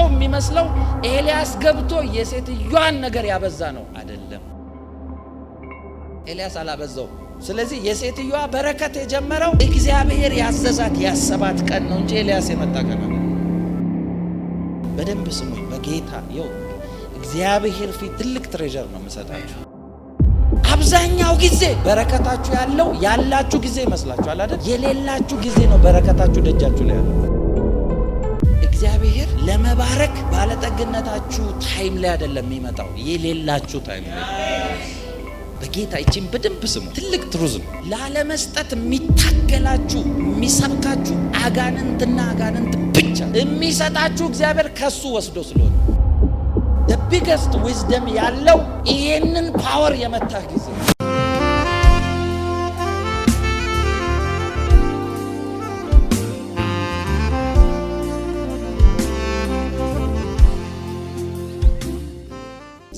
ሰው የሚመስለው ኤልያስ ገብቶ የሴትዮዋን ነገር ያበዛ ነው አይደለም። ኤልያስ አላበዛው። ስለዚህ የሴትዮዋ በረከት የጀመረው እግዚአብሔር ያዘዛት ያሰባት ቀን ነው እንጂ ኤልያስ የመጣ ቀን ነው። በደንብ ስሙኝ። በጌታ ይው እግዚአብሔር ፊት ትልቅ ትሬዠር ነው የምሰጣችሁ። አብዛኛው ጊዜ በረከታችሁ ያለው ያላችሁ ጊዜ ይመስላችኋል አይደል? የሌላችሁ ጊዜ ነው በረከታችሁ ደጃችሁ ላይ ያለው። እግዚአብሔር ለመባረክ ባለጠግነታችሁ ታይም ላይ አይደለም የሚመጣው፣ የሌላችሁ ታይም ላይ። በጌታ እቺን በደንብ ስሙ። ትልቅ ትሩዝ ነው። ላለመስጠት የሚታገላችሁ የሚሰብካችሁ አጋንንትና አጋንንት ብቻ የሚሰጣችሁ እግዚአብሔር ከሱ ወስዶ ስለሆነ the biggest wisdom ያለው ይሄንን ፓወር የመታህ ጊዜ።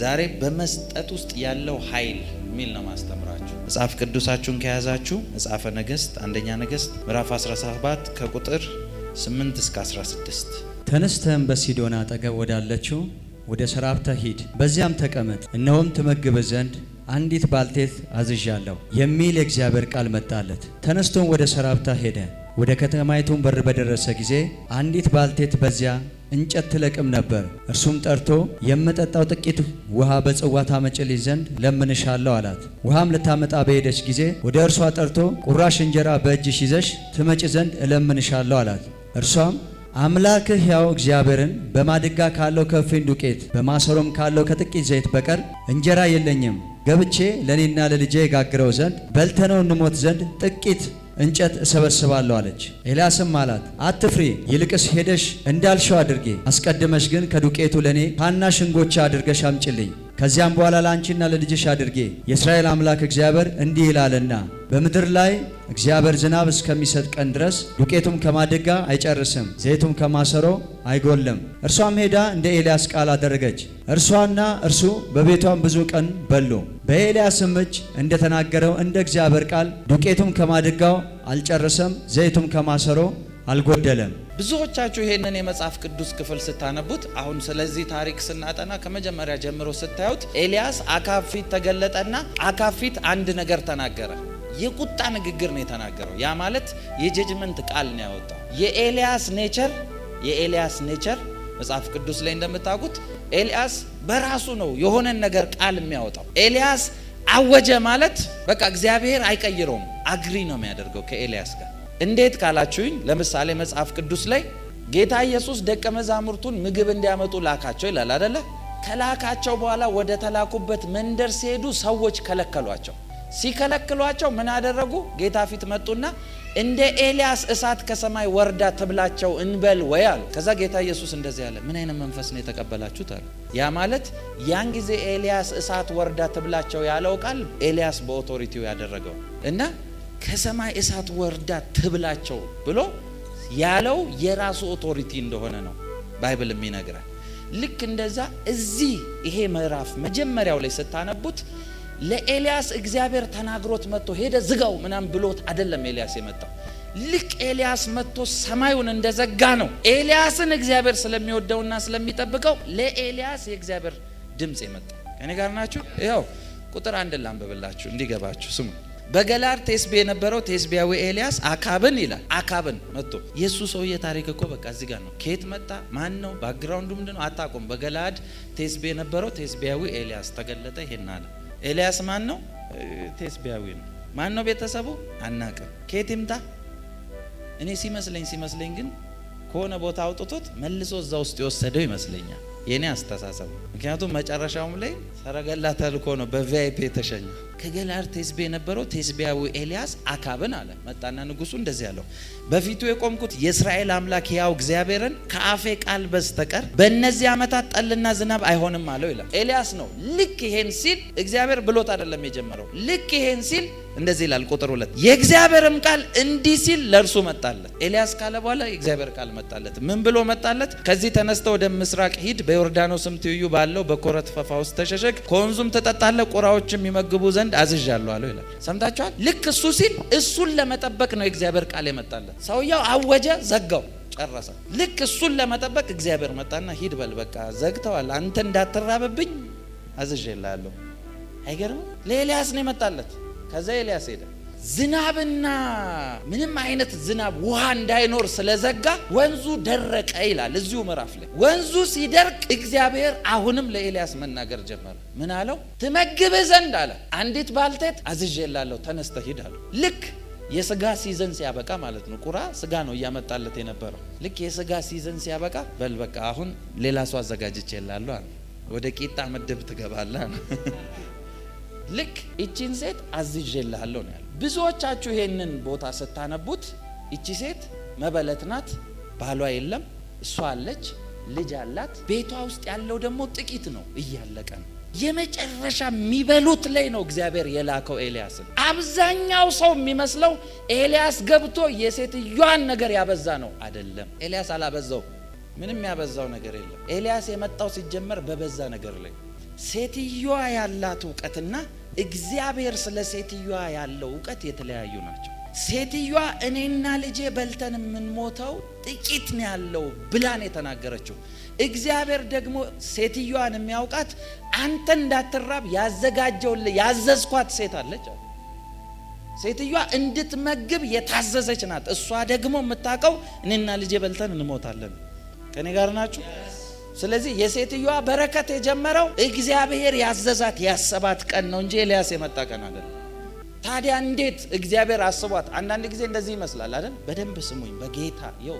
ዛሬ በመስጠት ውስጥ ያለው ኃይል ሚል ነው ማስተምራችሁ። መጽሐፍ ቅዱሳችሁን ከያዛችሁ መጽሐፈ ነገሥት አንደኛ ነገሥት ምዕራፍ 17 ከቁጥር 8 እስከ 16። ተነስተህም በሲዶና አጠገብ ወዳለችው ወደ ሰራፕታ ሂድ፣ በዚያም ተቀመጥ፣ እነሆም ትመግብ ዘንድ አንዲት ባልቴት አዝዣለሁ የሚል የእግዚአብሔር ቃል መጣለት። ተነስቶም ወደ ሰራፕታ ሄደ። ወደ ከተማይቱም በር በደረሰ ጊዜ አንዲት ባልቴት በዚያ እንጨት ትለቅም ነበር። እርሱም ጠርቶ የምጠጣው ጥቂት ውሃ በጽዋ ታመጭልኝ ዘንድ ለምንሻለሁ አላት። ውሃም ልታመጣ በሄደች ጊዜ ወደ እርሷ ጠርቶ ቁራሽ እንጀራ በእጅሽ ይዘሽ ትመጭ ዘንድ እለምንሻለሁ አላት። እርሷም አምላክህ ሕያው እግዚአብሔርን በማድጋ ካለው ከእፍኝ ዱቄት በማሰሮም ካለው ከጥቂት ዘይት በቀር እንጀራ የለኝም። ገብቼ ለእኔና ለልጄ የጋግረው ዘንድ በልተነው እንሞት ዘንድ ጥቂት እንጨት እሰበስባለሁ አለች። ኤልያስም አላት፣ አትፍሪ፣ ይልቅስ ሄደሽ እንዳልሽው አድርጌ፣ አስቀድመሽ ግን ከዱቄቱ ለእኔ ታናሽ እንጎቻ አድርገሽ አምጪልኝ። ከዚያም በኋላ ለአንቺና ለልጅሽ አድርጌ፣ የእስራኤል አምላክ እግዚአብሔር እንዲህ ይላልና በምድር ላይ እግዚአብሔር ዝናብ እስከሚሰጥ ቀን ድረስ ዱቄቱም ከማድጋ አይጨርስም፣ ዘይቱም ከማሰሮ አይጎልም። እርሷም ሄዳ እንደ ኤልያስ ቃል አደረገች። እርሷና እርሱ በቤቷም ብዙ ቀን በሉ። በኤልያስም እጅ እንደተናገረው እንደ እግዚአብሔር ቃል ዱቄቱም ከማድጋው አልጨረሰም፣ ዘይቱም ከማሰሮ አልጎደለም። ብዙዎቻችሁ ይሄንን የመጽሐፍ ቅዱስ ክፍል ስታነቡት አሁን ስለዚህ ታሪክ ስናጠና ከመጀመሪያ ጀምሮ ስታዩት ኤልያስ አካብ ፊት ተገለጠና አካብ ፊት አንድ ነገር ተናገረ። የቁጣ ንግግር ነው የተናገረው። ያ ማለት የጀጅመንት ቃል ነው ያወጣው። የኤልያስ ኔቸር መጽሐፍ ቅዱስ ላይ እንደምታውቁት ኤልያስ በራሱ ነው የሆነን ነገር ቃል የሚያወጣው። ኤልያስ አወጀ ማለት በቃ እግዚአብሔር አይቀይረውም፣ አግሪ ነው የሚያደርገው ከኤልያስ ጋር። እንዴት ካላችሁኝ ለምሳሌ መጽሐፍ ቅዱስ ላይ ጌታ ኢየሱስ ደቀ መዛሙርቱን ምግብ እንዲያመጡ ላካቸው ይላል አይደለ? ከላካቸው በኋላ ወደ ተላኩበት መንደር ሲሄዱ ሰዎች ከለከሏቸው። ሲከለክሏቸው ምን አደረጉ? ጌታ ፊት መጡና እንደ ኤልያስ እሳት ከሰማይ ወርዳ ትብላቸው እንበል ወይ አሉ። ከዛ ጌታ ኢየሱስ እንደዚህ ያለ ምን አይነት መንፈስ ነው የተቀበላችሁት አለ። ያ ማለት ያን ጊዜ ኤልያስ እሳት ወርዳ ትብላቸው ያለው ቃል ኤልያስ በኦቶሪቲው ያደረገው እና ከሰማይ እሳት ወርዳ ትብላቸው ብሎ ያለው የራሱ ኦቶሪቲ እንደሆነ ነው ባይብል የሚነግረን። ልክ እንደዛ እዚህ ይሄ ምዕራፍ መጀመሪያው ላይ ስታነቡት ለኤልያስ እግዚአብሔር ተናግሮት መጥቶ ሄደ ዝጋው ምናም ብሎት አይደለም ኤልያስ የመጣው። ልክ ኤልያስ መጥቶ ሰማዩን እንደዘጋ ነው ኤልያስን እግዚአብሔር ስለሚወደውና ስለሚጠብቀው ለኤልያስ የእግዚአብሔር ድምጽ የመጣው። ከኔ ጋር ናችሁ? ያው ቁጥር 1 ላንብብላችሁ እንዲገባችሁ ስሙ። በገላር ቴስቤ የነበረው ቴስቢያዊ ኤልያስ አካብን ይላል። አካብን መጥቶ የሱ ሰውዬ ታሪክ እኮ በቃ እዚህ ጋር ነው። ከየት መጣ? ማን ነው? ባክግራውንዱ ምንድነው? አታውቁም። በገላድ ቴስቤ የነበረው ቴስቢያዊ ኤልያስ ተገለጠ። ይሄን አለ። ኤልያስ ማን ነው? ቴስቢያዊ ነው። ማን ነው ቤተሰቡ? አናውቅም። ከየት ይምጣ? እኔ ሲመስለኝ ግን ከሆነ ቦታ አውጥቶት መልሶ እዛ ውስጥ የወሰደው ይመስለኛል የኔ አስተሳሰብ። ምክንያቱም መጨረሻውም ላይ ሰረገላ ተልኮ ነው በቪአይፒ የተሸኘ። ከገላር ቴስቤ የነበረው ቴስቢያዊ ኤልያስ አካብን አለ። መጣና ንጉሱ እንደዚህ ያለው በፊቱ የቆምኩት የእስራኤል አምላክ ሕያው እግዚአብሔርን ከአፌ ቃል በስተቀር በእነዚህ ዓመታት ጠልና ዝናብ አይሆንም አለው ይላል። ኤልያስ ነው። ልክ ይሄን ሲል እግዚአብሔር ብሎት አይደለም የጀመረው። ልክ ይሄን ሲል እንደዚህ ይላል ቁጥር 2 የእግዚአብሔርም ቃል እንዲህ ሲል ለእርሱ መጣለት። ኤልያስ ካለ በኋላ የእግዚአብሔር ቃል መጣለት። ምን ብሎ መጣለት? ከዚህ ተነስተ ወደ ምስራቅ ሂድ፣ በዮርዳኖስም ትይዩ ባለው በኮረት ፈፋ ውስጥ ተሸሸግ፣ ከወንዙም ትጠጣለህ፣ ቁራዎችም ይመግቡ ዘንድ አዝዣለሁ አለው ይላል። ሰምታችኋል? ልክ እሱ ሲል እሱን ለመጠበቅ ነው የእግዚአብሔር ቃል የመጣለት። ሰውየው አወጀ፣ ዘጋው፣ ጨረሰ። ልክ እሱን ለመጠበቅ እግዚአብሔር መጣና ሂድ በል በቃ ዘግተዋል፣ አንተ እንዳትራብብኝ አዝዤልሃለሁ። አይገርም? ለኤልያስ ነው የመጣለት። ከዛ ኤልያስ ሄደ። ዝናብና ምንም አይነት ዝናብ ውሃ እንዳይኖር ስለዘጋ ወንዙ ደረቀ ይላል እዚሁ ምዕራፍ ላይ። ወንዙ ሲደርቅ እግዚአብሔር አሁንም ለኤልያስ መናገር ጀመረ። ምን አለው? ትመግብህ ዘንድ አለ አንዲት ባልቴት አዝዤልሃለሁ፣ ተነስተህ ሂድ አለው። ልክ የስጋ ሲዘን ሲያበቃ ማለት ነው። ቁራ ስጋ ነው እያመጣለት የነበረው። ልክ የስጋ ሲዘን ሲያበቃ በል በቃ አሁን ሌላ ሰው አዘጋጅቼልሃለሁ አለ። ወደ ቂጣ ምድብ ትገባለህ። ልክ እቺን ሴት አዝዤልሃለሁ ነው ያለው። ብዙዎቻችሁ ይሄንን ቦታ ስታነቡት እቺ ሴት መበለት ናት፣ ባሏ የለም፣ እሷ አለች፣ ልጅ አላት። ቤቷ ውስጥ ያለው ደግሞ ጥቂት ነው፣ እያለቀ ነው። የመጨረሻ የሚበሉት ላይ ነው እግዚአብሔር የላከው ኤልያስን። አብዛኛው ሰው የሚመስለው ኤልያስ ገብቶ የሴትዮዋን ነገር ያበዛ ነው። አይደለም፣ ኤልያስ አላበዛው፣ ምንም ያበዛው ነገር የለም። ኤልያስ የመጣው ሲጀመር በበዛ ነገር ላይ። ሴትዮዋ ያላት እውቀትና እግዚአብሔር ስለ ሴትዮዋ ያለው እውቀት የተለያዩ ናቸው። ሴትዮዋ እኔና ልጄ በልተን የምንሞተው ጥቂት ነው ያለው ብላን የተናገረችው። እግዚአብሔር ደግሞ ሴትዮዋን የሚያውቃት አንተ እንዳትራብ ያዘጋጀውልህ ያዘዝኳት ሴት አለች። ሴትዮዋ እንድትመግብ የታዘዘች ናት። እሷ ደግሞ የምታውቀው እኔና ልጄ በልተን እንሞታለን። ከኔ ጋር ናችሁ? ስለዚህ የሴትዮዋ በረከት የጀመረው እግዚአብሔር ያዘዛት ያሰባት ቀን ነው እንጂ ኤልያስ የመጣ ቀን አይደለም። ታዲያ እንዴት እግዚአብሔር አስቧት? አንዳንድ ጊዜ እንደዚህ ይመስላል አይደል? በደንብ ስሙኝ። በጌታ ይው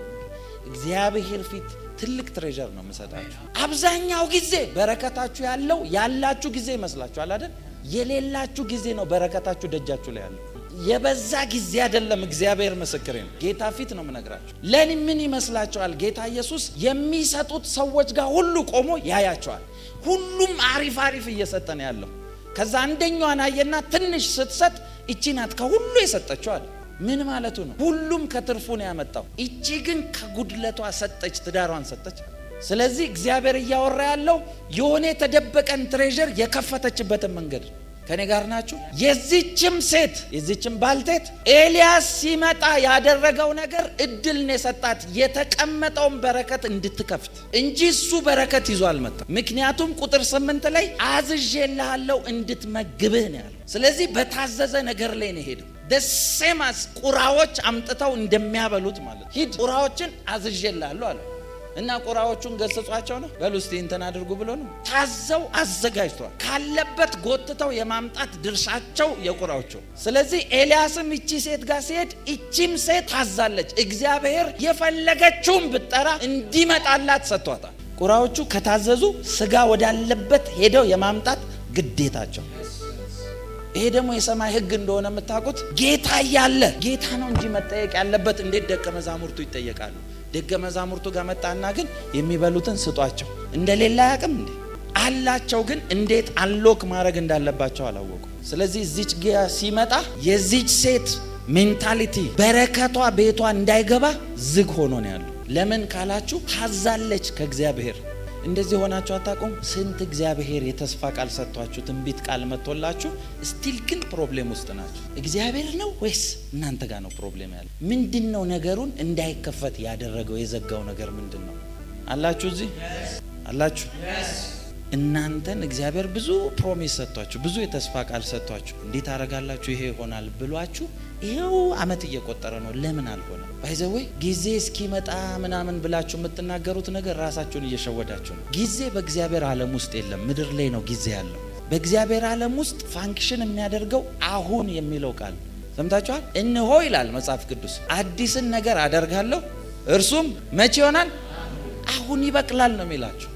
እግዚአብሔር ፊት ትልቅ ትሬዠር ነው የምሰጣችሁ። አብዛኛው ጊዜ በረከታችሁ ያለው ያላችሁ ጊዜ ይመስላችኋል አይደል? የሌላችሁ ጊዜ ነው በረከታችሁ ደጃችሁ ላይ ያለው። የበዛ ጊዜ አይደለም። እግዚአብሔር ምስክሬ ነው። ጌታ ፊት ነው የምነግራችሁ። ለኔ ምን ይመስላችኋል? ጌታ ኢየሱስ የሚሰጡት ሰዎች ጋር ሁሉ ቆሞ ያያቸዋል። ሁሉም አሪፍ አሪፍ እየሰጠ ነው ያለው። ከዛ አንደኛዋን አየና ትንሽ ስትሰጥ እቺ ናት ከሁሉ የሰጠችው አለ። ምን ማለቱ ነው? ሁሉም ከትርፉ ነው ያመጣው፣ እቺ ግን ከጉድለቷ ሰጠች፣ ትዳሯን ሰጠች። ስለዚህ እግዚአብሔር እያወራ ያለው የሆነ የተደበቀን ትሬዠር የከፈተችበትን መንገድ። ከኔ ጋር ናችሁ? የዚችም ሴት የዚችም ባልቴት ኤልያስ ሲመጣ ያደረገው ነገር እድል ነው የሰጣት የተቀመጠውን በረከት እንድትከፍት እንጂ እሱ በረከት ይዞ አልመጣም። ምክንያቱም ቁጥር 8 ላይ አዝዤልሃለሁ እንድትመግብህ ነው ያለው። ስለዚህ በታዘዘ ነገር ላይ ነው ሄደው። ደሴማስ ቁራዎች አምጥተው እንደሚያበሉት ማለት ሂድ ቁራዎችን አዝዤልሃለሁ አለ እና ቁራዎቹን ገሰጿቸው ነው። በሉ እስቲ እንትን አድርጉ ብሎ ነው ታዘው አዘጋጅቷል። ካለበት ጎትተው የማምጣት ድርሻቸው የቁራዎቹ። ስለዚህ ኤልያስም እቺ ሴት ጋር ሲሄድ እቺም ሴት ታዛለች። እግዚአብሔር የፈለገችውን ብትጠራ እንዲመጣላት ሰጥቷታል። ቁራዎቹ ከታዘዙ ስጋ ወዳለበት ሄደው የማምጣት ግዴታቸው። ይሄ ደግሞ የሰማይ ሕግ እንደሆነ የምታውቁት ጌታ እያለ ጌታ ነው እንጂ መጠየቅ ያለበት እንዴት ደቀ መዛሙርቱ ይጠየቃሉ? ደቀ መዛሙርቱ ጋር መጣና ግን የሚበሉትን ስጧቸው እንደሌላ ያቅም እንዴ አላቸው። ግን እንዴት አንሎክ ማድረግ እንዳለባቸው አላወቁ። ስለዚህ እዚች ጋ ሲመጣ የዚች ሴት ሜንታሊቲ በረከቷ ቤቷ እንዳይገባ ዝግ ሆኖ ነው ያለው። ለምን ካላችሁ ታዛለች ከእግዚአብሔር። እንደዚህ ሆናችሁ አታውቁም? ስንት እግዚአብሔር የተስፋ ቃል ሰጥቷችሁ ትንቢት ቃል መጥቶላችሁ ስቲል ግን ፕሮብሌም ውስጥ ናችሁ። እግዚአብሔር ነው ወይስ እናንተ ጋር ነው ፕሮብሌም ያለው? ምንድነው ነገሩን እንዳይከፈት ያደረገው? የዘጋው ነገር ምንድነው? አላችሁ እዚህ አላችሁ። እናንተን እግዚአብሔር ብዙ ፕሮሚስ ሰጥቷችሁ ብዙ የተስፋ ቃል ሰጥቷችሁ እንዴት አረጋላችሁ ይሄ ይሆናል ብሏችሁ ይሄው አመት እየቆጠረ ነው። ለምን አልሆነ? ባይዘዌ ጊዜ እስኪመጣ ምናምን ብላችሁ የምትናገሩት ነገር ራሳችሁን እየሸወዳችሁ ነው። ጊዜ በእግዚአብሔር ዓለም ውስጥ የለም፣ ምድር ላይ ነው ጊዜ ያለው። በእግዚአብሔር ዓለም ውስጥ ፋንክሽን የሚያደርገው አሁን የሚለው ቃል ሰምታችኋል። እነሆ ይላል መጽሐፍ ቅዱስ አዲስን ነገር አደርጋለሁ፣ እርሱም መቼ ይሆናል? አሁን ይበቅላል ነው የሚላችሁ።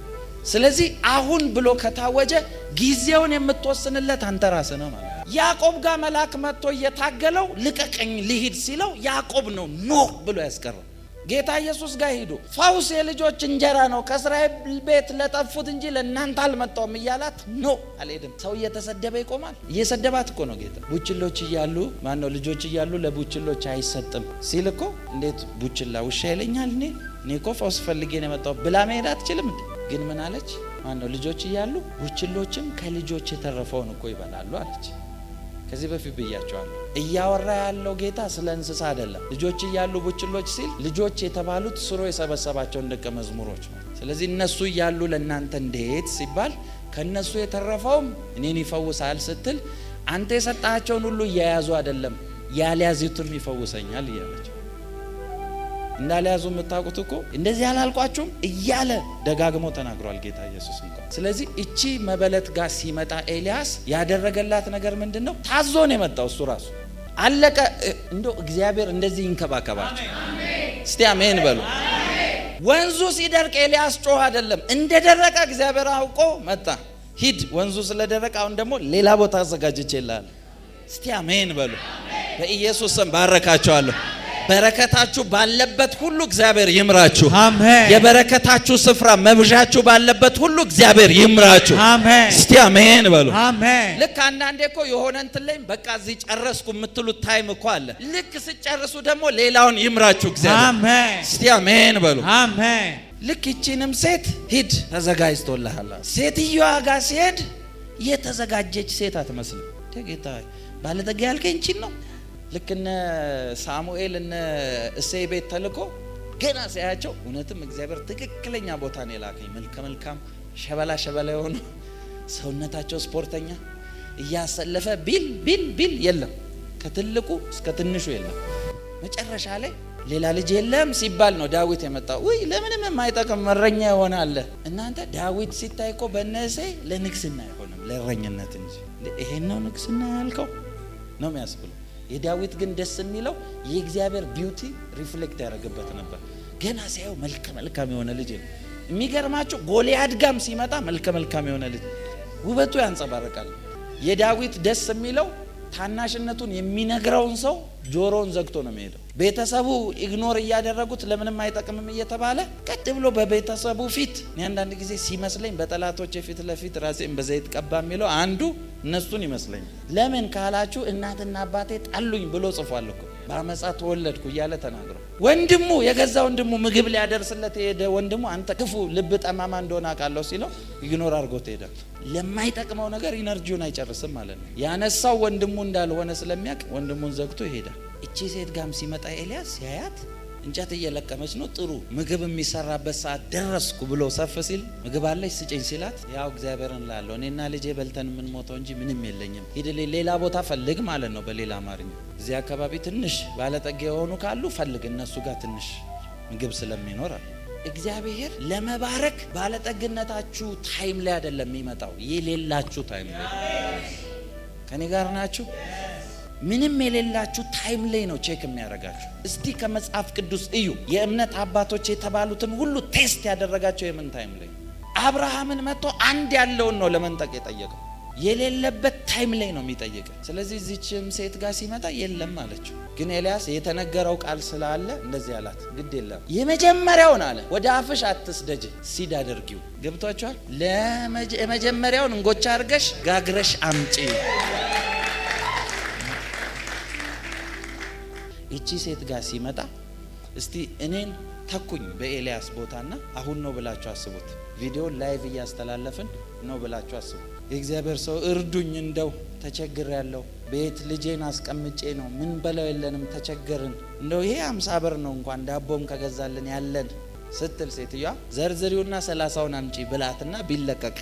ስለዚህ አሁን ብሎ ከታወጀ ጊዜውን የምትወስንለት አንተ ራስህ ነው ማለት ነው። ያዕቆብ ጋር መልአክ መጥቶ እየታገለው ልቀቀኝ ልሂድ ሲለው ያዕቆብ ነው ኖ ብሎ ያስቀረው። ጌታ ኢየሱስ ጋር ሄዶ ፈውስ የልጆች እንጀራ ነው ከእስራኤል ቤት ለጠፉት እንጂ ለእናንተ አልመጣሁም እያላት ኖ አልሄድም። ሰው እየተሰደበ ይቆማል? እየሰደባት እኮ ነው ጌታ። ቡችሎች እያሉ ማነው ልጆች እያሉ ለቡችሎች አይሰጥም ሲል እኮ እንዴት ቡችላ ውሻ ይለኛል? እኔ እኮ ፈውስ ፈልጌ ነው የመጣሁት ብላ መሄድ አትችልም እንዴ? ግን ምን አለች? ማነው ልጆች እያሉ ቡችሎችም ከልጆች የተረፈውን እኮ ይበላሉ አለች። ከዚህ በፊት ብያቸዋለሁ። እያወራ ያለው ጌታ ስለ እንስሳ አይደለም። ልጆች እያሉ ቡችሎች ሲል ልጆች የተባሉት ስሮ የሰበሰባቸው ደቀ መዝሙሮች ነው። ስለዚህ እነሱ እያሉ ለእናንተ እንዴት ሲባል ከነሱ የተረፈውም እኔን ይፈውሳል ስትል አንተ የሰጣቸውን ሁሉ እየያዙ አይደለም ያልያዙትም ይፈውሰኛል እያለች እንዳልያዙ የምታውቁት እኮ እንደዚህ ያላልኳችሁም እያለ ደጋግሞ ተናግሯል ጌታ ኢየሱስ እንኳን። ስለዚህ እቺ መበለት ጋር ሲመጣ ኤልያስ ያደረገላት ነገር ምንድነው? ታዞ ነው የመጣው እሱ ራሱ አለቀ። እንደው እግዚአብሔር እንደዚህ ይንከባከባችሁ። እስቲ አሜን በሉ። ወንዙ ሲደርቅ ኤልያስ ጮህ አይደለም፣ እንደደረቀ እግዚአብሔር አውቆ መጣ። ሂድ ወንዙ ስለደረቀ አሁን ደግሞ ሌላ ቦታ አዘጋጅቼልሃል። እስቲ አሜን በሉ። በኢየሱስ ስም ባረካችኋለሁ። በረከታችሁ ባለበት ሁሉ እግዚአብሔር ይምራችሁ። አሜን። የበረከታችሁ ስፍራ መብዣችሁ ባለበት ሁሉ እግዚአብሔር ይምራችሁ። አሜን። እስቲ አሜን በሉ። አሜን። ልክ አንዳንዴ እኮ የሆነ እንትን ላይ በቃ እዚህ ጨረስኩ የምትሉት ታይም እኮ አለ። ልክ ስጨርሱ ደግሞ ሌላውን ይምራችሁ እግዚአብሔር። አሜን። እስቲ አሜን በሉ። አሜን። ልክ እቺንም ሴት ሂድ ተዘጋጅቶልሃል። ሴትዮዋ ጋር ሲሄድ የተዘጋጀች ሴት አትመስልም። ጌታ ባለጠጋ ያልከኝ እንቺ ነው። ልክ እነ ሳሙኤል እነ እሴይ ቤት ተልኮ ገና ሲያያቸው እውነትም እግዚአብሔር ትክክለኛ ቦታ ነው የላከኝ። መልካም ሸበላ የሆኑ ሰውነታቸው ስፖርተኛ እያሰለፈ ቢል የለም፣ ከትልቁ እስከ ትንሹ የለም። መጨረሻ ላይ ሌላ ልጅ የለም ሲባል ነው ዳዊት የመጣው። ወይ ለምንም የማይጠቅም እረኛ ይሆናል። እናንተ ዳዊት ሲታይ እኮ በእነሴ ለንግስና አይሆንም ለእረኝነት እንጂ። ይሄን ነው ንግስና ያልከው ነው የሚያስብለው። የዳዊት ግን ደስ የሚለው የእግዚአብሔር ቢዩቲ ሪፍሌክት ያደረገበት ነበር። ገና ሲያየው መልካም የሆነ ልጅ ነው። የሚገርማችሁ ጎልያድ ጋም ሲመጣ መልካም የሆነ ልጅ ውበቱ ያንጸባርቃል። የዳዊት ደስ የሚለው ታናሽነቱን የሚነግረውን ሰው ጆሮውን ዘግቶ ነው የሚሄደው። ቤተሰቡ ኢግኖር እያደረጉት ለምንም አይጠቅምም እየተባለ ቀጥ ብሎ በቤተሰቡ ፊት እኔ አንዳንድ ጊዜ ሲመስለኝ በጠላቶቼ ፊት ለፊት ራሴን በዘይት ቀባ የሚለው አንዱ እነሱን ይመስለኝ። ለምን ካላችሁ እናትና አባቴ ጣሉኝ ብሎ ጽፏል እኮ። በአመጻ ተወለድኩ እያለ ተናግሮ ወንድሙ የገዛ ወንድሙ ምግብ ሊያደርስለት የሄደ ወንድሙ አንተ ክፉ ልብ ጠማማ እንደሆነ አውቃለሁ ሲለው ኢግኖር አድርጎት ሄዳል። ለማይጠቅመው ነገር ኢነርጂውን አይጨርስም ማለት ነው። ያነሳው ወንድሙ እንዳልሆነ ስለሚያውቅ ወንድሙን ዘግቶ ይሄዳል። እቺ ሴት ጋም ሲመጣ ኤልያስ ሲያያት እንጨት እየለቀመች ነው። ጥሩ ምግብ የሚሰራበት ሰዓት ደረስኩ ብሎ ሰፍ ሲል ምግብ አለች ስጭኝ ሲላት ያው እግዚአብሔርን ላለው እኔና ልጄ በልተን የምንሞተው እንጂ ምንም የለኝም፣ ሂድ ሌላ ቦታ ፈልግ ማለት ነው በሌላ አማርኛ። እዚህ አካባቢ ትንሽ ባለጠጋ የሆኑ ካሉ ፈልግ፣ እነሱ ጋር ትንሽ ምግብ ስለሚኖር አለ። እግዚአብሔር ለመባረክ ባለጠግነታችሁ ታይም ላይ አይደለም የሚመጣው፣ የሌላችሁ ታይም ላይ። ከኔ ጋር ናችሁ? ምንም የሌላችሁ ታይም ላይ ነው ቼክ የሚያደርጋችሁ። እስቲ ከመጽሐፍ ቅዱስ እዩ። የእምነት አባቶች የተባሉትን ሁሉ ቴስት ያደረጋቸው የምን ታይም ላይ? አብርሃምን መጥቶ አንድ ያለውን ነው ለመንጠቅ የጠየቀው። የሌለበት ታይም ላይ ነው የሚጠይቅ። ስለዚህ እዚችም ሴት ጋር ሲመጣ የለም አለችው። ግን ኤልያስ የተነገረው ቃል ስላለ እንደዚህ አላት፣ ግድ የለም የመጀመሪያውን አለ ወደ አፍሽ አትስደጅ፣ ሲድ አድርጊው። ገብቷችኋል? ለመጀመሪያውን እንጎቻ አድርገሽ ጋግረሽ አምጪ። እቺ ሴት ጋር ሲመጣ እስቲ እኔን ተኩኝ በኤልያስ ቦታና አሁን ነው ብላችሁ አስቡት። ቪዲዮ ላይቭ እያስተላለፍን ነው ብላችሁ አስቡት። የእግዚአብሔር ሰው እርዱኝ፣ እንደው ተቸግር ያለው ቤት ልጄን አስቀምጬ ነው ምን በለው የለንም ተቸገርን፣ እንደው ይሄ 50 ብር ነው እንኳን ዳቦም ከገዛልን ያለን ስትል ሴትዮዋ ዘርዝሪውና 30ውን አምጪ ብላትና ቢለቀቅ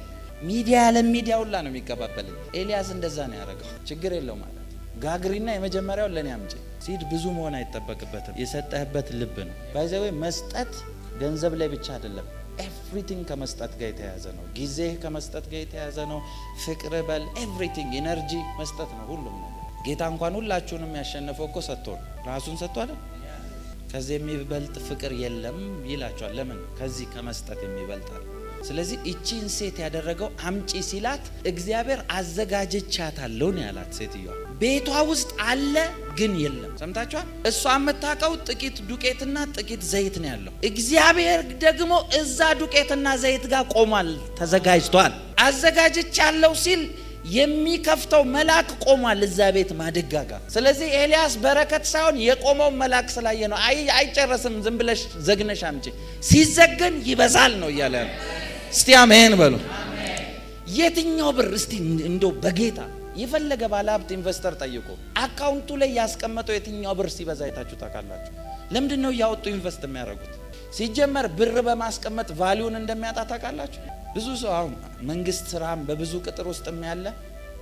ሚዲያ ለሚዲያ ሁላ ነው የሚቀባበልኝ። ኤልያስ እንደዛ ነው ያደረገው። ችግር የለው ማለት ጋግሪና የመጀመሪያው ለኔ አምጪ። ሲድ ብዙ መሆን አይተበቅበትም። የሰጠህበት ልብ ነው። ባይዘው መስጠት ገንዘብ ላይ ብቻ አይደለም። ኤቭሪቲንግ ከመስጠት ጋር የተያያዘ ነው። ጊዜ ከመስጠት ጋር የተያያዘ ነው። ፍቅር በል ኤቭሪቲንግ ኢነርጂ መስጠት ነው ሁሉም ነገር። ጌታ እንኳን ሁላችሁንም ያሸነፈው እኮ ሰጥቶ ነው። ራሱን ሰጥቶ አይደል? ከዚህ የሚበልጥ ፍቅር የለም ይላቸዋል። ለምን? ከዚህ ከመስጠት የሚበልጣል። ስለዚህ እቺን ሴት ያደረገው አምጪ ሲላት እግዚአብሔር አዘጋጅቻታለሁ ነው ያላት። ሴትዮዋ ቤቷ ውስጥ አለ ግን የለም። ሰምታችኋል? እሷ የምታውቀው ጥቂት ዱቄትና ጥቂት ዘይት ነው ያለው። እግዚአብሔር ደግሞ እዛ ዱቄትና ዘይት ጋር ቆሟል፣ ተዘጋጅቷል። አዘጋጅቻለሁ ሲል የሚከፍተው መልአክ ቆሟል እዛ ቤት ማድጋ ጋር። ስለዚህ ኤልያስ በረከት ሳይሆን የቆመው መልአክ ስላየ ነው። አይጨረስም፣ ዝም ብለሽ ዘግነሽ አምጪ፣ ሲዘገን ይበዛል ነው እያለ ነው። እስቲ አሜን በሉ። የትኛው ብር እስቲ እንደው በጌታ የፈለገ ባለ ሀብት ኢንቨስተር ጠይቁ፣ አካውንቱ ላይ ያስቀመጠው የትኛው ብር ሲበዛ አይታችሁ ታውቃላችሁ? ለምንድነው ያወጡ ኢንቨስት የሚያደርጉት? ሲጀመር ብር በማስቀመጥ ቫልዩን እንደሚያጣ ታውቃላችሁ? ብዙ ሰው አሁን መንግስት ስራም በብዙ ቅጥር ውስጥም ያለ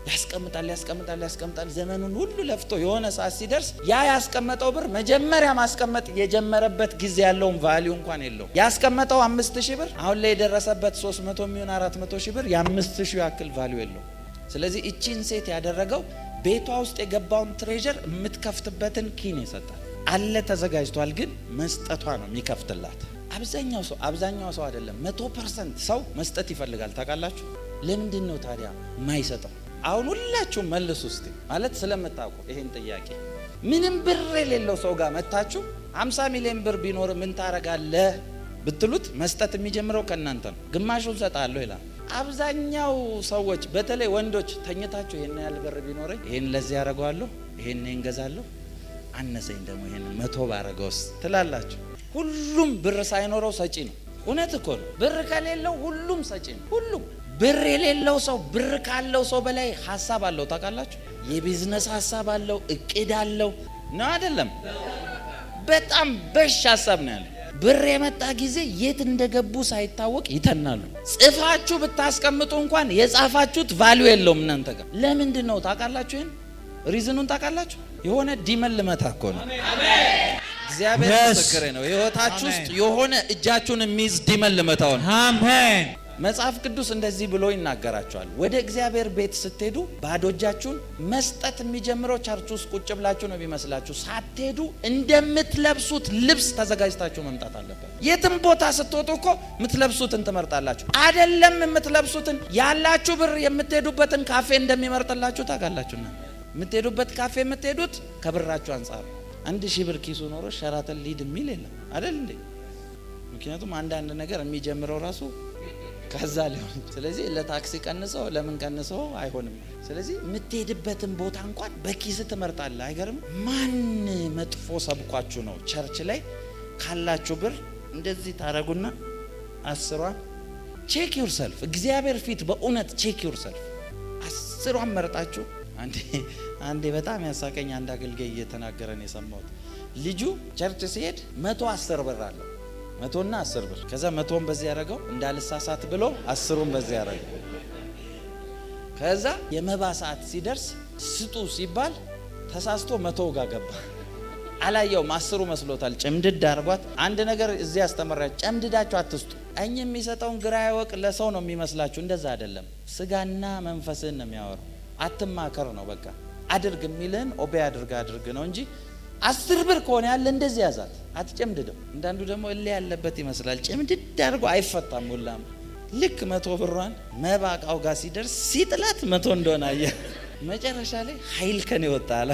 ያስቀምጣል ዘመኑን ሁሉ ለፍቶ የሆነ ሰዓት ሲደርስ ያ ያስቀመጠው ብር መጀመሪያ ማስቀመጥ የጀመረበት ጊዜ ያለውን ቫልዩ እንኳን የለው። ያስቀመጠው 5000 ብር አሁን ላይ የደረሰበት 300 ሚሊዮን 400 ሺህ ብር የ5000 ያክል ቫልዩ የለው። ስለዚህ እቺን ሴት ያደረገው ቤቷ ውስጥ የገባውን ትሬዠር የምትከፍትበትን ኪን ይሰጣል አለ ተዘጋጅቷል። ግን መስጠቷ ነው የሚከፍትላት። አብዛኛው ሰው አይደለም 100% ሰው መስጠት ይፈልጋል። ታውቃላችሁ? ለምንድን ነው ታዲያ ማይሰጠው? አሁን ሁላችሁም መልሱ እስቲ፣ ማለት ስለምታውቁ ይሄን ጥያቄ። ምንም ብር የሌለው ሰው ጋር መታችሁ 50 ሚሊዮን ብር ቢኖር ምን ታረጋለህ ብትሉት መስጠት የሚጀምረው ከእናንተ ነው። ግማሹን ሰጣለሁ ይላል። አብዛኛው ሰዎች በተለይ ወንዶች ተኝታችሁ ይሄን ያህል ብር ቢኖረኝ ይሄን ለዚህ ያረጋለሁ፣ ይሄን እንገዛለሁ፣ አነሰኝ ደግሞ ይሄን 100 ባረጋውስ ትላላችሁ። ሁሉም ብር ሳይኖረው ሰጪ ነው። እውነት እኮ ነው። ብር ከሌለው ሁሉም ሰጪ ነው። ሁሉም ብር የሌለው ሰው ብር ካለው ሰው በላይ ሐሳብ አለው። ታውቃላችሁ? የቢዝነስ ሐሳብ አለው፣ እቅድ አለው ነው አይደለም? በጣም በሽ ሐሳብ ነው ያለው። ብር የመጣ ጊዜ የት እንደገቡ ሳይታወቅ ይተናሉ። ጽፋችሁ ብታስቀምጡ እንኳን የጻፋችሁት ቫልዩ የለውም እናንተ ጋር። ለምንድን ነው ታውቃላችሁ? ይሄን ሪዝኑን ታውቃላችሁ? የሆነ ዲመን ልመታ እኮ ነው። እግዚአብሔር ምስክሬ ነው። ህይወታችሁ ውስጥ የሆነ እጃችሁን የሚይዝ ዲመን ልመታው ነው። አሜን። መጽሐፍ ቅዱስ እንደዚህ ብሎ ይናገራቸዋል። ወደ እግዚአብሔር ቤት ስትሄዱ ባዶ እጃችሁን መስጠት የሚጀምረው ቸርች ውስጥ ቁጭ ብላችሁ ነው የሚመስላችሁ። ሳትሄዱ እንደምትለብሱት ልብስ ተዘጋጅታችሁ መምጣት አለበት። የትም ቦታ ስትወጡ እኮ የምትለብሱትን ትመርጣላችሁ አይደለም? የምትለብሱትን ያላችሁ ብር የምትሄዱበትን ካፌ እንደሚመርጥላችሁ ታውቃላችሁና የምትሄዱበት ካፌ የምትሄዱት ከብራችሁ አንጻር 1000 ብር ኪሱ ኖሮ ሸራተን ሊድ የሚል የለም አይደል እንዴ? ምክንያቱም አንዳንድ ነገር የሚጀምረው ራሱ ከዛ ሊሆን። ስለዚህ ለታክሲ ቀንሰው ለምን ቀንሰው አይሆንም። ስለዚህ የምትሄድበትን ቦታ እንኳን በኪስ ትመርጣለህ። አይገርም? ማን መጥፎ ሰብኳችሁ ነው? ቸርች ላይ ካላችሁ ብር እንደዚህ ታረጉና 10ሯን ቼክ ዩርሰልፍ፣ እግዚአብሔር ፊት በእውነት ቼክ ዩርሰልፍ 10ሯን መርጣችሁ። አንዴ በጣም ያሳቀኝ አንድ አገልጋይ እየተናገረን የሰማሁት ልጁ ቸርች ሲሄድ 110 ብር አለው 100 እና 10 ብር። ከዛ 100ን በዚህ ያረጋው እንዳልሳሳት ብሎ 10ን በዚህ ያረጋው። ከዛ የመባ ሰዓት ሲደርስ ስጡ ሲባል ተሳስቶ 100 ጋር ገባ። አላየውም፣ 10 መስሎታል። ጭምድድ አርጓት። አንድ ነገር እዚህ ያስተምራችሁ፣ ጨምድዳችሁ አትስጡ። እኛ የሚሰጠውን ግራ ያወቅ ለሰው ነው የሚመስላችሁ። እንደዛ አይደለም። ስጋና መንፈስን ነው የሚያወራው። አትማከር ነው በቃ። አድርግ የሚልህን ኦቤ አድርግ ነው እንጂ 10 ብር ከሆነ ያለ እንደዚህ ያዛት፣ አትጨምድደው። እንዳንዱ ደግሞ እልህ ያለበት ይመስላል። ጨምድድ አድርጎ አይፈታም ሁላም። ልክ 100 ብሯን መባቃው ጋር ሲደርስ ሲጥላት 100 እንደሆነ አየ። መጨረሻ ላይ ኃይል ከኔ ወጣላ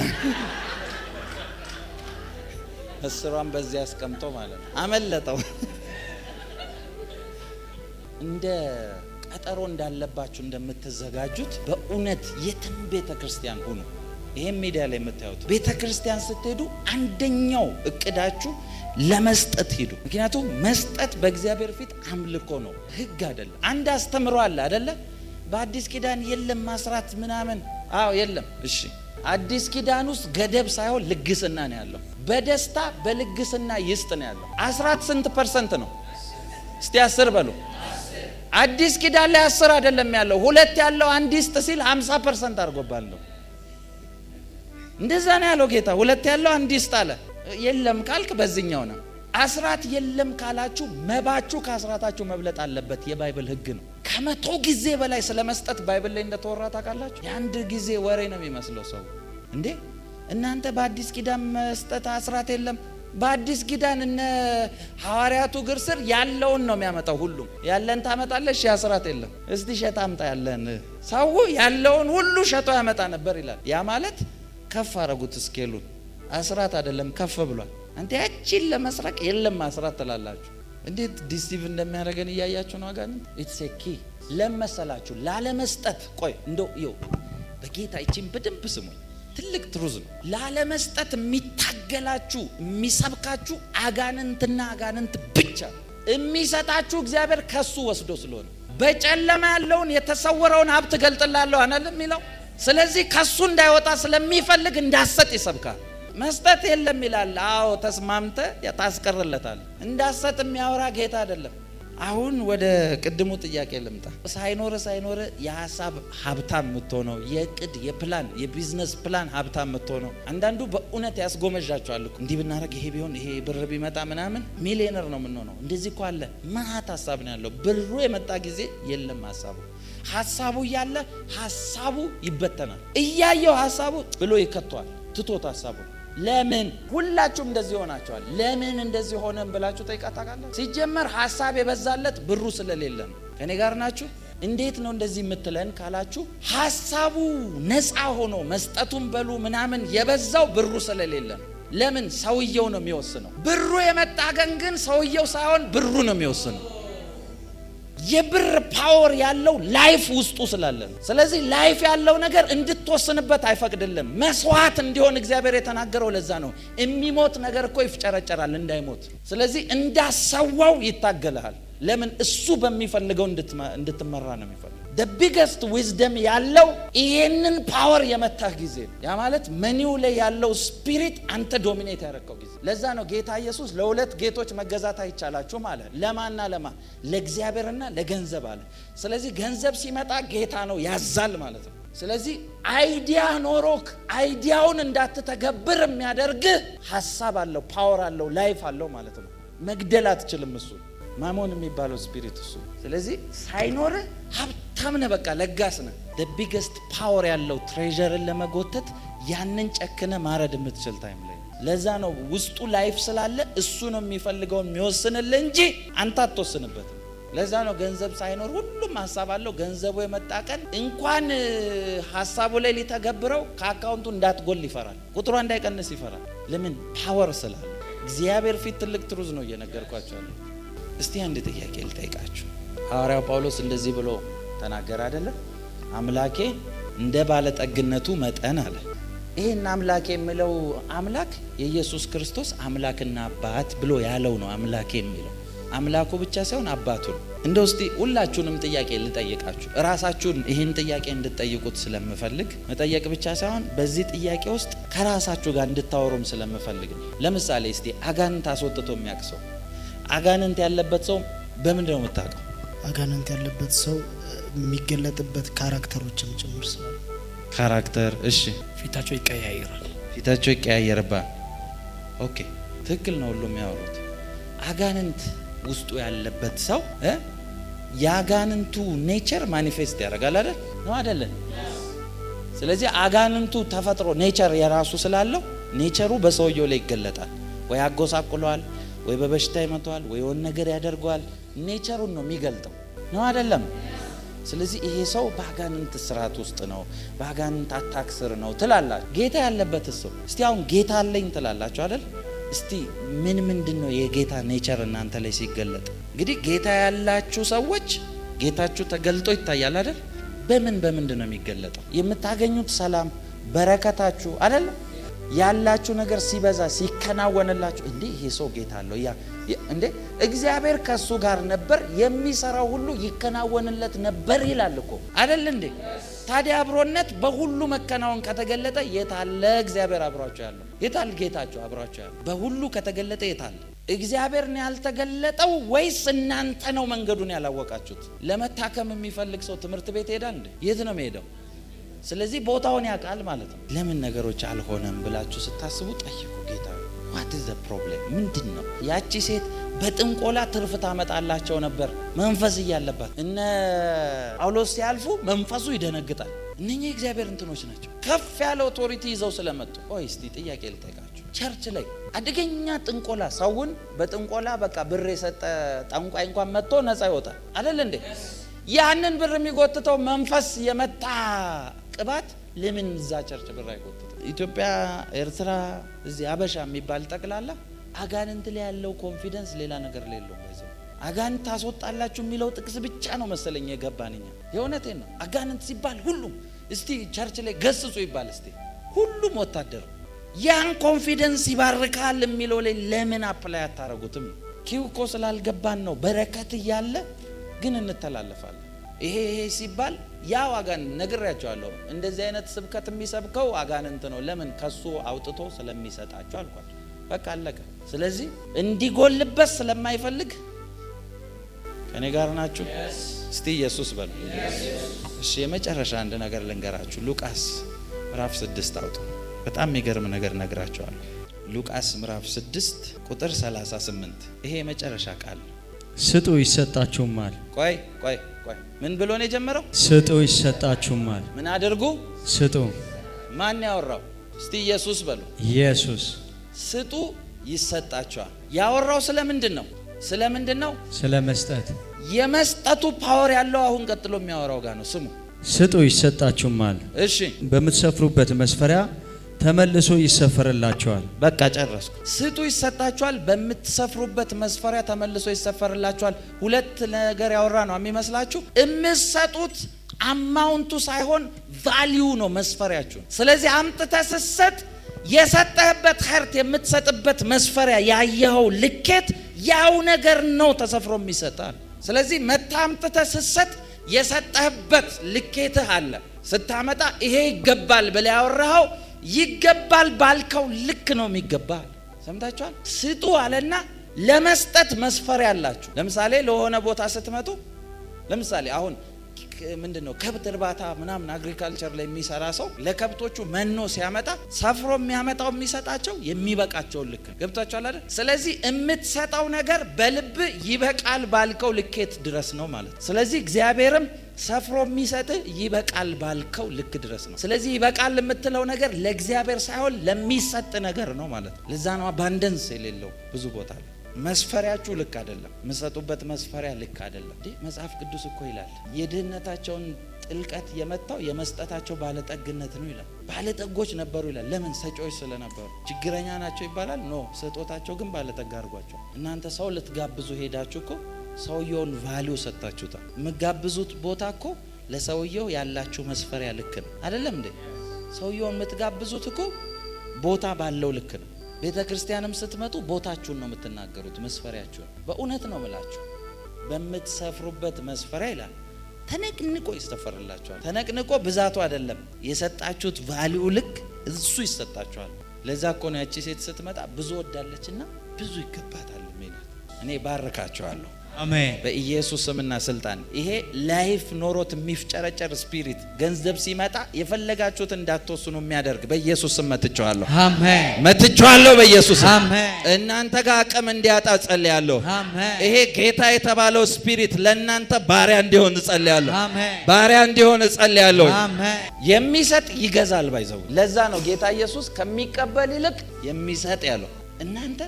10ሯን በዚህ አስቀምጦ ማለት ነው። አመለጠው። እንደ ቀጠሮ እንዳለባችሁ እንደምትዘጋጁት በእውነት የትም ቤተ ክርስቲያን ሁኑ። ይሄን ሚዲያ ላይ የምታዩት ቤተ ክርስቲያን ስትሄዱ አንደኛው እቅዳችሁ ለመስጠት ሂዱ። ምክንያቱም መስጠት በእግዚአብሔር ፊት አምልኮ ነው፣ ህግ አይደለም። አንድ አስተምሮ አለ አይደለ? በአዲስ ኪዳን የለም ማስራት ምናምን። አዎ የለም። እሺ አዲስ ኪዳን ውስጥ ገደብ ሳይሆን ልግስና ነው ያለው። በደስታ በልግስና ይስጥ ነው ያለው። አስራት ስንት % ነው? እስቲ 10 በሉ። አዲስ ኪዳን ላይ 10 አይደለም ያለው፣ 2 ያለው አንድ ይስጥ ሲል 50% አድርጎባለሁ። እንደዛ ነው ያለው ጌታ። 2 ያለው አንድ ይስጥ አለ። የለም ካልክ በዚህኛው ነው። አስራት የለም ካላችሁ መባችሁ ከአስራታችሁ መብለጥ አለበት። የባይብል ህግ ነው። ከ100 ጊዜ በላይ ስለመስጠት ባይብል ላይ እንደተወራ ታውቃላችሁ። የአንድ ጊዜ ወሬ ነው የሚመስለው ሰው። እንዴ እናንተ በአዲስ ኪዳን መስጠት አስራት የለም? በአዲስ ኪዳን እነ ሐዋርያቱ እግር ስር ያለውን ነው የሚያመጣው። ሁሉም ያለን ታመጣለሽ፣ አስራት የለም። እስቲ ሸጣ አምጣ ያለን። ሰው ያለውን ሁሉ ሸጦ ያመጣ ነበር ይላል። ያ ማለት ከፍ አረጉት ስኬሉን። አስራት አይደለም ከፍ ብሏል። አንተ ያቺን ለመስረቅ የለም አስራት ትላላችሁ። እንዴት ዲሲቭ እንደሚያደርገን እያያችሁ ነው። አጋንንት ኢትስ ኤ ኪ ለመሰላችሁ ላለመስጠት። ቆይ እንደው ይው በጌታ ይቺን በደንብ ስሙኝ። ትልቅ ትሩዝ ነው። ላለመስጠት የሚታገላችሁ የሚሰብካችሁ አጋንንትና አጋንንት ብቻ። የሚሰጣችሁ እግዚአብሔር ከሱ ወስዶ ስለሆነ በጨለማ ያለውን የተሰወረውን ሀብት ገልጥላለሁ አናለም የሚለው። ስለዚህ ከሱ እንዳይወጣ ስለሚፈልግ እንዳሰጥ ይሰብካል። መስጠት የለም ይላል። አዎ ተስማምተ ታስቀርለታል። እንዳሰጥ የሚያወራ ጌታ አይደለም። አሁን ወደ ቅድሙ ጥያቄ ልምጣ። ሳይኖር የሐሳብ ሀብታም የምትሆነው የቅድ የፕላን የቢዝነስ ፕላን ሀብታም የምትሆነው አንዳንዱ በእውነት ያስጎመዣቸዋል እኮ እንዲህ ብናረግ ይሄ ቢሆን ይሄ ብር ቢመጣ ምናምን ሚሊዮነር ነው የምንሆነው። እንደዚህ እኮ አለ ማት ሐሳብ ነው ያለው። ብሩ የመጣ ጊዜ የለም ሐሳቡ እያለ ሐሳቡ ይበተናል። እያየው ሐሳቡ ብሎ ይከቷል ትቶት ሐሳቡ። ለምን ሁላችሁም እንደዚህ ሆናችኋል? ለምን እንደዚህ ሆነን ብላችሁ ጠይቃታላችሁ። ሲጀመር ሐሳብ የበዛለት ብሩ ስለሌለ ነው። ከኔ ጋር ናችሁ? እንዴት ነው እንደዚህ የምትለን ካላችሁ ሐሳቡ ነፃ ሆኖ መስጠቱን በሉ ምናምን የበዛው ብሩ ስለሌለ ነው። ለምን? ሰውየው ነው የሚወስነው። ብሩ የመጣ ግን ሰውየው ሳይሆን ብሩ ነው የሚወስነው። የብር ፓወር ያለው ላይፍ ውስጡ ስላለ ነው። ስለዚህ ላይፍ ያለው ነገር እንድትወስንበት አይፈቅድልም። መስዋዕት እንዲሆን እግዚአብሔር የተናገረው ለዛ ነው። የሚሞት ነገር እኮ ይፍጨረጨራል እንዳይሞት። ስለዚህ እንዳሰዋው ይታገልሃል። ለምን? እሱ በሚፈልገው እንድትመራ ነው የሚፈልገው። the biggest wisdom ያለው ይሄንን ፓወር የመታህ ጊዜ ነው። ያ ማለት መኒው ላይ ያለው ስፒሪት አንተ ዶሚኔት ያደረከው ጊዜ። ለዛ ነው ጌታ ኢየሱስ ለሁለት ጌቶች መገዛት አይቻላችሁም አለ። ለማንና ለማ? ለእግዚአብሔርና ለገንዘብ አለ። ስለዚህ ገንዘብ ሲመጣ ጌታ ነው ያዛል ማለት ነው። ስለዚህ አይዲያ ኖሮክ አይዲያውን እንዳትተገብር የሚያደርግህ ሐሳብ አለው፣ ፓወር አለው፣ ላይፍ አለው ማለት ነው። መግደል አትችልም እሱ ማሞን የሚባለው ስፒሪት እሱ። ስለዚህ ሳይኖር ሀብታም ነህ፣ በቃ ለጋስ ነህ። the biggest power ያለው ትሬዠርን ለመጎተት ያንን ጨክነ ማረድ የምትችል ታይም ላይ። ለዛ ነው ውስጡ ላይፍ ስላለ እሱ ነው የሚፈልገውን የሚወስንልህ እንጂ አንተ አትወስንበትም። ለዛ ነው ገንዘብ ሳይኖር ሁሉም ሐሳብ አለው። ገንዘቡ የመጣ ቀን እንኳን ሐሳቡ ላይ ሊተገብረው ከአካውንቱ እንዳትጎል ይፈራል፣ ቁጥሯ እንዳይቀንስ ይፈራል። ለምን? ፓወር ስላለ። እግዚአብሔር ፊት ትልቅ ትሩዝ ነው እየነገርኳቸው ያለው። እስቲ አንድ ጥያቄ ልጠይቃችሁ። ሐዋርያው ጳውሎስ እንደዚህ ብሎ ተናገረ አይደለ? አምላኬ እንደ ባለጠግነቱ መጠን አለ። ይሄን አምላኬ የሚለው አምላክ የኢየሱስ ክርስቶስ አምላክና አባት ብሎ ያለው ነው። አምላኬ የሚለው አምላኩ ብቻ ሳይሆን አባቱ ነው። እንደው እስቲ ሁላችሁንም ጥያቄ ልጠይቃችሁ። ራሳችሁን ይህን ጥያቄ እንድትጠይቁት ስለምፈልግ መጠየቅ ብቻ ሳይሆን በዚህ ጥያቄ ውስጥ ከራሳችሁ ጋር እንድታወሩም ስለምፈልግ ነው። ለምሳሌ እስቲ አጋንንት አስወጥቶ የሚያውቅ ሰው፣ አጋንንት ያለበት ሰው በምንድን ነው የምታውቀው? አጋንንት ያለበት ሰው የሚገለጥበት ካራክተሮችም ጭምር ስላሉ። ካራክተር፣ እሺ። ፊታቸው ይቀያየራል። ፊታቸው ይቀያየርባል። ኦኬ፣ ትክክል ነው ሁሉ የሚያወሩት። አጋንንት ውስጡ ያለበት ሰው የአጋንንቱ ኔቸር ማኒፌስት ያደርጋል አይደል? ነው አይደለም? ስለዚህ አጋንንቱ ተፈጥሮ ኔቸር የራሱ ስላለው ኔቸሩ በሰውየው ላይ ይገለጣል። ወይ አጎሳቁሏል፣ ወይ በበሽታ ይመቷል፣ ወይ የሆነ ነገር ያደርገዋል። ኔቸሩን ነው የሚገልጠው፣ ነው አይደለም? ስለዚህ ይሄ ሰው በአጋንንት ስርዓት ውስጥ ነው፣ በአጋንንት አታክ ስር ነው ትላላችሁ። ጌታ ያለበት ሰው እስቲ አሁን ጌታ አለኝ ትላላችሁ አይደል? እስቲ ምንድን ነው የጌታ ኔቸር እናንተ ላይ ሲገለጥ? እንግዲህ ጌታ ያላችሁ ሰዎች ጌታችሁ ተገልጦ ይታያል አይደል? በምንድን ነው የሚገለጠው? የምታገኙት ሰላም፣ በረከታችሁ አይደል? ያላችሁ ነገር ሲበዛ ሲከናወንላችሁ እንዴ ይሄ ሰው ጌታ አለው እንዴ እግዚአብሔር ከሱ ጋር ነበር የሚሰራው ሁሉ ይከናወንለት ነበር ይላል እኮ አይደል እንዴ? ታዲያ አብሮነት በሁሉ መከናወን ከተገለጠ የታለ እግዚአብሔር አብሯቸው ያለው? የታል ጌታቸው አብሯቸው ያለው? በሁሉ ከተገለጠ የታለ እግዚአብሔር? ነው ያልተገለጠው ወይስ እናንተ ነው መንገዱን ያላወቃችሁት? ለመታከም የሚፈልግ ሰው ትምህርት ቤት ይሄዳል እንዴ? የት ነው የሚሄደው? ስለዚህ ቦታውን ያውቃል ማለት ነው። ለምን ነገሮች አልሆነም ብላችሁ ስታስቡ ጠይቁ ጌታ። what is the problem? ምንድን ነው? ያቺ ሴት በጥንቆላ ትርፍ ታመጣላቸው ነበር መንፈስ እያለባት። እነ ጳውሎስ ሲያልፉ መንፈሱ ይደነግጣል። እነኚህ እግዚአብሔር እንትኖች ናቸው፣ ከፍ ያለ ኦቶሪቲ ይዘው ስለመጡ። ቆይ እስቲ ጥያቄ ልጠይቃችሁ። ቸርች ላይ አደገኛ ጥንቆላ፣ ሰውን በጥንቆላ በቃ ብር የሰጠ ጠንቋይ እንኳን መጥቶ ነፃ ይወጣል አይደል እንዴ? ያንን ብር የሚጎትተው መንፈስ የመታ ቅባት ለምን እዛ ቸርች ብር አይጎትተው? ኢትዮጵያ፣ ኤርትራ፣ እዚህ አበሻ የሚባል ጠቅላላ አጋንንት ላይ ያለው ኮንፊደንስ ሌላ ነገር ላይ የለውም። በዚህ አጋንንት ታስወጣላችሁ የሚለው ጥቅስ ብቻ ነው መሰለኝ የገባንኛ። የእውነቴን ነው። አጋንንት ሲባል ሁሉም እስቲ ቸርች ላይ ገስጹ ይባል እስቲ ሁሉም ወታደር ያን ኮንፊደንስ ይባርካል የሚለው ላይ ለምን አፕላይ አታረጉትም? ኪው እኮ ስላልገባን ነው። በረከት እያለ ግን እንተላለፋለን። ይሄ ሲባል ያው አጋንንት ነግሬያቸዋለሁ። እንደዚህ አይነት ስብከት የሚሰብከው አጋንንት ነው። ለምን? ከሱ አውጥቶ ስለሚሰጣቸው አልኳቸው። በቃ አለቀ። ስለዚህ እንዲጎልበት ስለማይፈልግ ከኔ ጋር ናችሁ? እስቲ ኢየሱስ በሉ። እሺ የመጨረሻ አንድ ነገር ልንገራችሁ። ሉቃስ ምዕራፍ 6 አውጡ። በጣም የሚገርም ነገር ነግራቸዋለሁ። ሉቃስ ምዕራፍ 6 ቁጥር 38 ይሄ የመጨረሻ ቃል። ስጡ ይሰጣችሁማል። ቆይ ምን ብሎ ነው የጀመረው? ስጡ ይሰጣችሁማል። ምን አድርጉ? ስጡ። ማን ያወራው? እስቲ ኢየሱስ በሉ። ኢየሱስ። ስጡ ይሰጣችኋል። ያወራው ስለምንድን ነው? ስለ መስጠት። የመስጠቱ ፓወር ያለው አሁን ቀጥሎ የሚያወራው ጋር ነው። ስሙ። ስጡ ይሰጣችሁማል። እሺ በምትሰፍሩበት መስፈሪያ ተመልሶ ይሰፈርላችኋል። በቃ ጨረስኩ። ስጡ ይሰጣችኋል፣ በምትሰፍሩበት መስፈሪያ ተመልሶ ይሰፈርላችኋል። ሁለት ነገር ያወራ ነው የሚመስላችሁ። የምትሰጡት አማውንቱ ሳይሆን ቫልዩ ነው መስፈሪያችሁ። ስለዚህ አምጥተህ ስትሰጥ የሰጠህበት ሀርት የምትሰጥበት መስፈሪያ ያየኸው ልኬት ያው ነገር ነው ተሰፍሮ የሚሰጣል። ስለዚህ መታምጥተህ ስትሰጥ የሰጠህበት ልኬትህ አለ። ስታመጣ ይሄ ይገባል ብለህ ያወራኸው ይገባል ባልከው ልክ ነው የሚገባል። ሰምታችኋል? ስጡ አለና ለመስጠት መስፈሪያ አላችሁ። ለምሳሌ ለሆነ ቦታ ስትመጡ፣ ለምሳሌ አሁን ምንድነው ከብት እርባታ ምናምን አግሪካልቸር ላይ የሚሰራ ሰው ለከብቶቹ መኖ ሲያመጣ ሰፍሮ የሚያመጣው የሚሰጣቸው የሚበቃቸውን ልክ ነው። ገብታችኋል አይደል? ስለዚህ የምትሰጠው ነገር በልብ ይበቃል ባልከው ልኬት ድረስ ነው ማለት። ስለዚህ እግዚአብሔርም ሰፍሮ የሚሰጥ ይበቃል ባልከው ልክ ድረስ ነው። ስለዚህ ይበቃል የምትለው ነገር ለእግዚአብሔር ሳይሆን ለሚሰጥ ነገር ነው ማለት። ለዛ ነው አባንደንስ የሌለው ብዙ ቦታ ላይ። መስፈሪያችሁ ልክ አይደለም፣ የምትሰጡበት መስፈሪያ ልክ አይደለም። መጽሐፍ ቅዱስ እኮ ይላል የድህነታቸውን ጥልቀት የመታው የመስጠታቸው ባለጠግነት ነው ይላል። ባለጠጎች ነበሩ ይላል። ለምን? ሰጪዎች ስለነበሩ። ችግረኛ ናቸው ይባላል? ኖ፣ ስጦታቸው ግን ባለጠጋ አድርጓቸው። እናንተ ሰው ልትጋብዙ ሄዳችሁ እኮ ሰውየውን ቫልዩ ሰጣችሁታል። የምጋብዙት ቦታ እኮ ለሰውየው ያላችሁ መስፈሪያ ልክ ነው አይደለም እንዴ? ሰውየውን የምትጋብዙት እኮ ቦታ ባለው ልክ ነው። ቤተ ክርስቲያንም ስትመጡ ቦታችሁን ነው የምትናገሩት፣ መስፈሪያችሁን። በእውነት ነው ምላችሁ። በምትሰፍሩበት መስፈሪያ ይላል ተነቅንቆ ይሰፈርላችኋል። ተነቅንቆ ብዛቱ አይደለም፣ የሰጣችሁት ቫልዩ ልክ እሱ ይሰጣችኋል። ለዛ እኮ ነው ያቺ ሴት ስትመጣ ብዙ ወዳለችና ብዙ ይገባታል የሚላት። እኔ ባርካችኋለሁ አሜን። በኢየሱስ ስምና ስልጣን። ይሄ ላይፍ ኖሮት የሚፍጨረጨር ስፒሪት ገንዘብ ሲመጣ የፈለጋችሁት እንዳትወስኑ የሚያደርግ በኢየሱስ ስም መትቻለሁ። አሜን። መትቻለሁ በኢየሱስ ስም። አሜን። እናንተ ጋር አቅም እንዲያጣ ጸልያለሁ። አሜን። ይሄ ጌታ የተባለው ስፒሪት ለእናንተ ባሪያ እንዲሆን ጸልያለሁ። አሜን። ባሪያ እንዲሆን ጸልያለሁ። አሜን። የሚሰጥ ይገዛል ባይዘው። ለዛ ነው ጌታ ኢየሱስ ከሚቀበል ይልቅ የሚሰጥ ያለው። እናንተ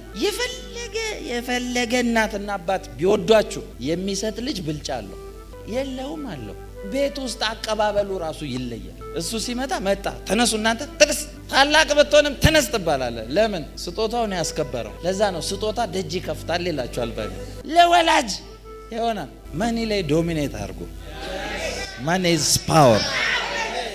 የፈለገ እናትና አባት ቢወዷችሁ የሚሰጥ ልጅ ብልጫ አለው የለውም አለው። ቤት ውስጥ አቀባበሉ ራሱ ይለያል። እሱ ሲመጣ መጣ፣ ተነሱ እናንተ ትርስ፣ ታላቅ ብትሆንም ተነስ ትባላለህ። ለምን? ስጦታውን ያስከበረው። ለዛ ነው ስጦታ ደጅ ይከፍታል ይላችኋል። ለወላጅ የሆነ ማኒ ላይ ዶሚኔት አድርጎ ማኒ ኢዝ ፓወር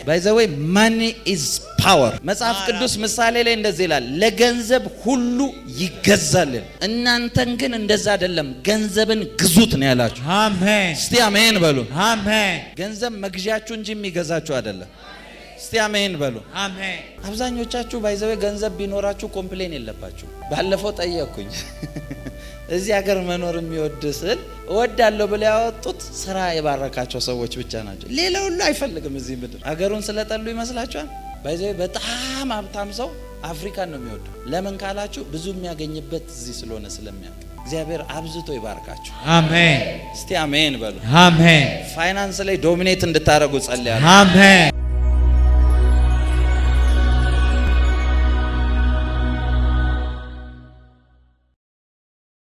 ባይ ዘ ዌይ ማኒ ኢዝ ፓወር። መጽሐፍ ቅዱስ ምሳሌ ላይ እንደዚህ ይላል፣ ለገንዘብ ሁሉ ይገዛል። እናንተን ግን እንደዛ አይደለም፣ ገንዘብን ግዙት ነው ያላችሁ። አሜን። እስቲ አሜን በሉ። አሜን። ገንዘብ መግዣችሁ እንጂ የሚገዛችሁ አይደለም። እስቲ አሜን በሉ። አሜን። አብዛኞቻችሁ ባይዘው ገንዘብ ቢኖራችሁ ኮምፕሌን የለባችሁ። ባለፈው ጠየቅኩኝ እዚህ ሀገር መኖር የሚወድ ስል እወዳለሁ ብለው ያወጡት ስራ የባረካቸው ሰዎች ብቻ ናቸው። ሌላ ሁሉ አይፈልግም እዚህ ምድር። ሀገሩን ስለጠሉ ይመስላችኋል? ባይዘው በጣም ሀብታም ሰው አፍሪካን ነው የሚወደው። ለምን ካላችሁ ብዙ የሚያገኝበት እዚህ ስለሆነ ስለሚያውቅ። እግዚአብሔር አብዝቶ ይባርካችሁ። አሜን። እስቲ አሜን በሉ። አሜን። ፋይናንስ ላይ ዶሚኔት እንድታረጉ ጸልያለሁ። አሜን።